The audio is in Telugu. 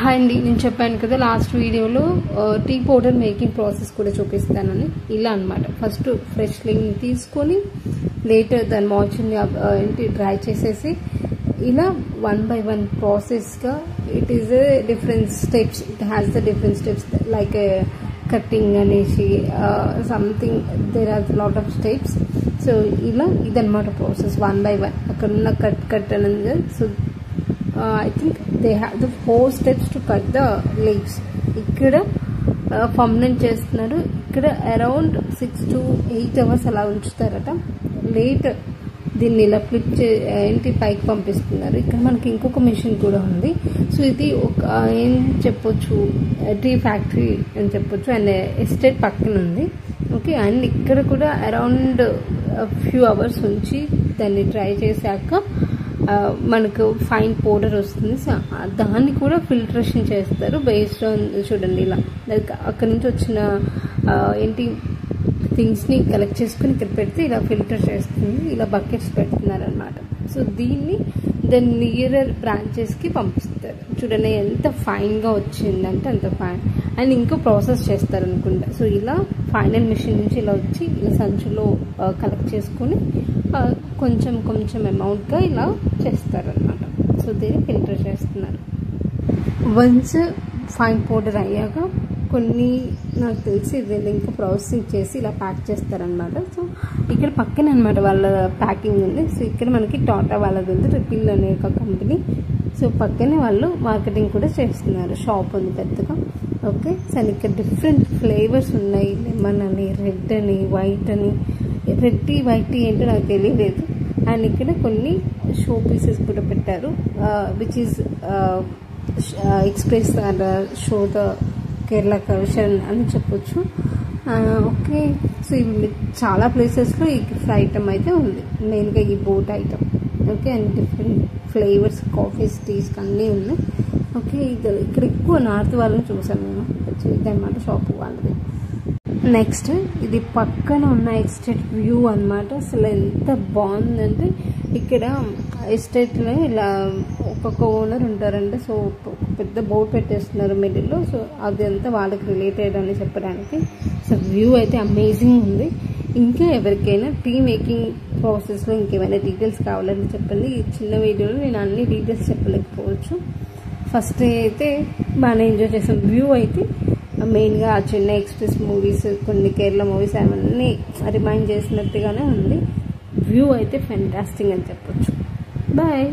హాయ్ అండి, నేను చెప్పాను కదా లాస్ట్ వీడియోలో టీ పౌడర్ మేకింగ్ ప్రాసెస్ కూడా చూపిస్తానని. ఇలా అనమాట. ఫస్ట్ ఫ్రెష్ లింగ్ తీసుకొని లేటర్ దాని మాయిశ్చర్ని ఏంటి డ్రై చేసేసి ఇలా 1 by 1 ప్రాసెస్గా it is different steps. It has the different steps like cutting అనేసి something there are lot of steps. So ఇలా ఇదన్నమాట ప్రాసెస్ 1 by 1. అక్కడ ఉన్న కట్ అనేది. So I think they have the 4 steps to cut the leaves. ఇక్కడ పర్మనెంట్ చేస్తున్నారు. ఇక్కడ అరౌండ్ 6 to 8 hours అలా ఉంచుతారట. లేట్ దీన్ని ఇలా ఫ్లిప్ ఏంటి పైకి పంపిస్తున్నారు. ఇక్కడ మనకి ఇంకొక మిషన్ కూడా ఉంది. సో ఇది ఒక ఏం చెప్పొచ్చు, టీ ఫ్యాక్టరీ అని చెప్పొచ్చు. అండ్ ఎస్టేట్ పక్కన ఉంది. ఓకే, అండ్ ఇక్కడ కూడా అరౌండ్ ఫ్యూ అవర్స్ ఉంచి దాన్ని డ్రై చేశాక మనకు ఫైన్ పౌడర్ వస్తుంది. సో దాన్ని కూడా ఫిల్టరేషన్ చేస్తారు బేస్డ్ ఆన్ చూడండి ఇలా అక్కడి నుంచి వచ్చిన ఏంటి థింగ్స్ని కలెక్ట్ చేసుకుని ఇక్కడ పెడితే ఇలా ఫిల్టర్ చేస్తుంది. ఇలా బకెట్స్ పెడుతున్నారు అనమాట. సో దీన్ని దాని నియరర్ బ్రాంచెస్కి పంపిస్తారు. చూడండి ఎంత ఫైన్గా వచ్చిందంటే అంత ఫైన్. అండ్ ఇంకో ప్రాసెస్ చేస్తారు అనుకుంటా. సో ఇలా ఫైనల్ మిషన్ నుంచి ఇలా వచ్చి ఇలా సంచులో కలెక్ట్ చేసుకొని కొంచెం కొంచెం అమౌంట్గా ఇలా చేస్తారనమాట. సో దీన్ని ఫిల్టర్ చేస్తున్నారు. వన్స్ ఫైన్ పౌడర్ అయ్యాక కొన్ని నాకు తెలిసి ఇది ఇంకా ప్రాసెసింగ్ చేసి ఇలా ప్యాక్ చేస్తారనమాట. సో ఇక్కడ పక్కన అనమాట వాళ్ళ ప్యాకింగ్ ఉంది. సో ఇక్కడ మనకి టాటా వాళ్ళది ఉంది, రిపిల్ అనే ఒక కంపెనీ. సో పక్కనే వాళ్ళు మార్కెటింగ్ కూడా చేస్తున్నారు. షాప్ ఉంది పెద్దగా. ఓకే, సో ఇక్కడ డిఫరెంట్ ఫ్లేవర్స్ ఉన్నాయి. లెమన్ అని, రెడ్ అని, వైట్ అని. రెడ్ టీ వైట్ టీ ఏంటో నాకు తెలియలేదు. అండ్ ఇక్కడ కొన్ని షో పీసెస్ కూడా పెట్టారు which is express and show the Kerala culture అని చెప్పొచ్చు. ఓకే, సో ఇవి చాలా ప్లేసెస్లో ఈ గిఫ్ట్ ఐటమ్ అయితే ఉంది. మెయిన్గా ఈ boat item. Okay, and different flavours coffees teas అన్నీ ఉన్నాయి. ఓకే, ఇక్కడ ఎక్కువ నార్త్ వాళ్ళని చూసాను నేను. ఇదన్నమాట షాప్ వాళ్ళది. నెక్స్ట్ ఇది పక్కన ఉన్న ఎస్టేట్ వ్యూ అనమాట. అసలు ఎంత బాగుందంటే ఇక్కడ ఎస్టేట్లో ఇలా ఒక్కొక్క ఓనర్ ఉంటారంటే. సో పెద్ద బోర్డు పెట్టేస్తున్నారు మిడిల్లో. సో అది అంతా వాళ్ళకి రిలేటెడ్ అని చెప్పడానికి. సో వ్యూ అయితే అమేజింగ్ ఉంది. ఇంకా ఎవరికైనా టీ మేకింగ్ ప్రాసెస్లో ఇంకేమైనా డీటెయిల్స్ కావాలని చెప్పండి. ఈ చిన్న వీడియోలో నేను అన్ని డీటెయిల్స్ చెప్పలేకపోవచ్చు. ఫస్ట్ అయితే బాగానే ఎంజాయ్ చేసాం. వ్యూ అయితే మెయిన్గా ఆ చెన్నై ఎక్స్ప్రెస్ మూవీస్, కొన్ని కేరళ మూవీస్ అవన్నీ రిమైండ్ చేసినట్టుగానే ఉంది. వ్యూ అయితే ఫెంటాస్టిక్ అని చెప్పొచ్చు. బాయ్.